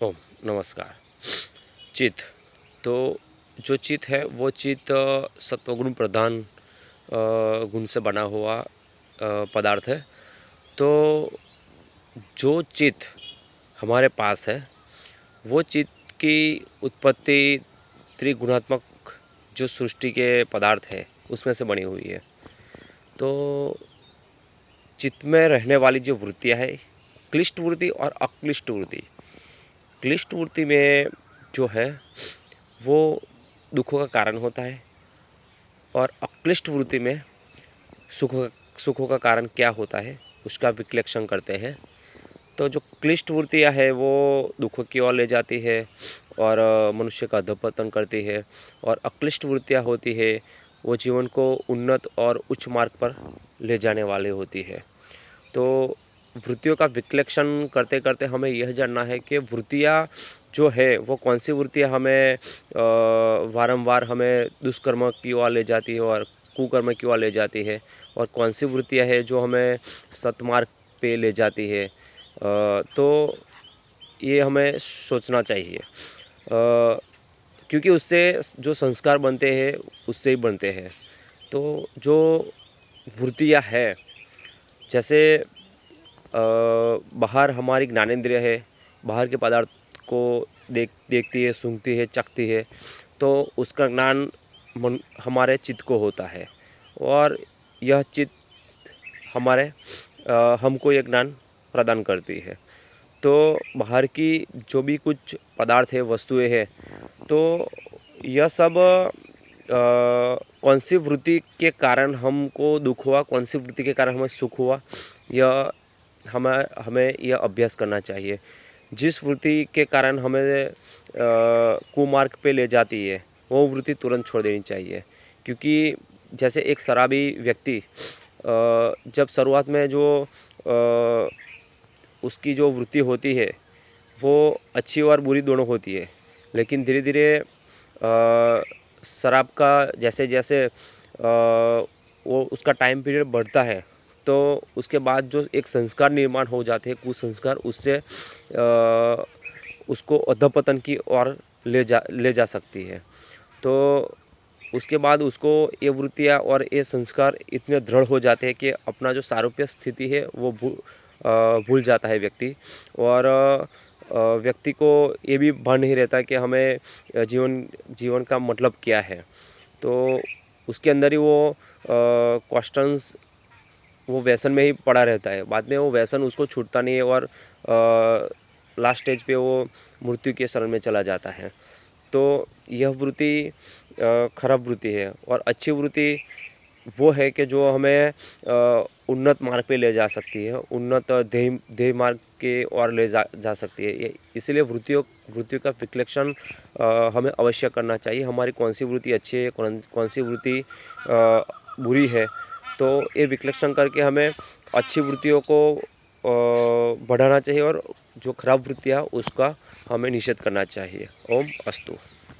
ओम नमस्कार। चित्त तो जो चित्त है वो चित्त सत्वगुण प्रधान गुण से बना हुआ पदार्थ है। तो जो चित्त हमारे पास है वो चित्त की उत्पत्ति त्रिगुणात्मक जो सृष्टि के पदार्थ है उसमें से बनी हुई है। तो चित्त में रहने वाली जो वृत्तियाँ है, क्लिष्ट वृत्ति और अक्लिष्ट वृत्ति। क्लिष्ट वृत्ति में जो है वो दुखों का कारण होता है और अक्लिष्ट वृत्ति में सुख सुखों का कारण क्या होता है उसका विश्लेषण करते हैं। तो जो क्लिष्ट वृत्तियाँ है वो दुखों की ओर ले जाती है और मनुष्य का अधःपतन करती है, और अक्लिष्ट वृत्तियाँ होती है वो जीवन को उन्नत और उच्च मार्ग पर ले जाने वाली होती है। तो वृत्तियों का विश्लेषण करते करते हमें यह जानना है कि वृत्तियाँ जो है वो कौन सी वृत्तियाँ हमें वारंवार हमें दुष्कर्म की ओर ले जाती है और कुकर्म की ओर ले जाती है, और कौन सी वृत्तियाँ है जो हमें सत्मार्ग पे ले जाती है। तो ये हमें सोचना चाहिए, क्योंकि उससे जो संस्कार बनते हैं उससे ही बनते हैं। तो जो वृत्तियाँ है, जैसे बाहर हमारी ज्ञानेंद्रिय है, बाहर के पदार्थ को देखती है, सूंघती है, चखती है, तो उसका ज्ञान हमारे चित्त को होता है, और यह चित्त हमारे हमको ये ज्ञान प्रदान करती है। तो बाहर की जो भी कुछ पदार्थ है, वस्तुएं हैं, तो यह सब कौन सी वृत्ति के कारण हमको दुख हुआ, कौन सी वृत्ति के कारण हमें सुख हुआ, यह हमें हमें यह अभ्यास करना चाहिए। जिस वृत्ति के कारण हमें कुमार्ग पे ले जाती है वो वृत्ति तुरंत छोड़ देनी चाहिए। क्योंकि जैसे एक शराबी व्यक्ति जब शुरुआत में जो उसकी जो वृत्ति होती है वो अच्छी और बुरी दोनों होती है, लेकिन धीरे धीरे शराब का जैसे जैसे वो उसका टाइम पीरियड बढ़ता है, तो उसके बाद जो एक संस्कार निर्माण हो जाते हैं, कुसंस्कार, उससे उसको अधःपतन की ओर ले जा सकती है। तो उसके बाद उसको ये वृत्तियाँ और ये संस्कार इतने दृढ़ हो जाते हैं कि अपना जो सारूप्य स्थिति है वो भूल जाता है व्यक्ति, और व्यक्ति को ये भी भान नहीं रहता कि हमें जीवन का मतलब क्या है। तो उसके अंदर ही वो क्वेश्चंस, वो व्यसन में ही पड़ा रहता है। बाद में वो व्यसन उसको छूटता नहीं है और लास्ट स्टेज पे वो मृत्यु के शरण में चला जाता है। तो यह वृत्ति खराब वृत्ति है, और अच्छी वृत्ति वो है कि जो हमें उन्नत मार्ग पे ले जा सकती है, उन्नत ध्येय मार्ग के ओर ले जा सकती है। ये इसीलिए वृत्तियों का विश्लेषण हमें अवश्य करना चाहिए। हमारी कौन सी वृत्ति अच्छी है, कौन सी वृत्ति बुरी है। तो ये विश्लेषण करके हमें अच्छी वृत्तियों को बढ़ाना चाहिए, और जो खराब वृत्तियाँ उसका हमें निषेध करना चाहिए। ओम अस्तु।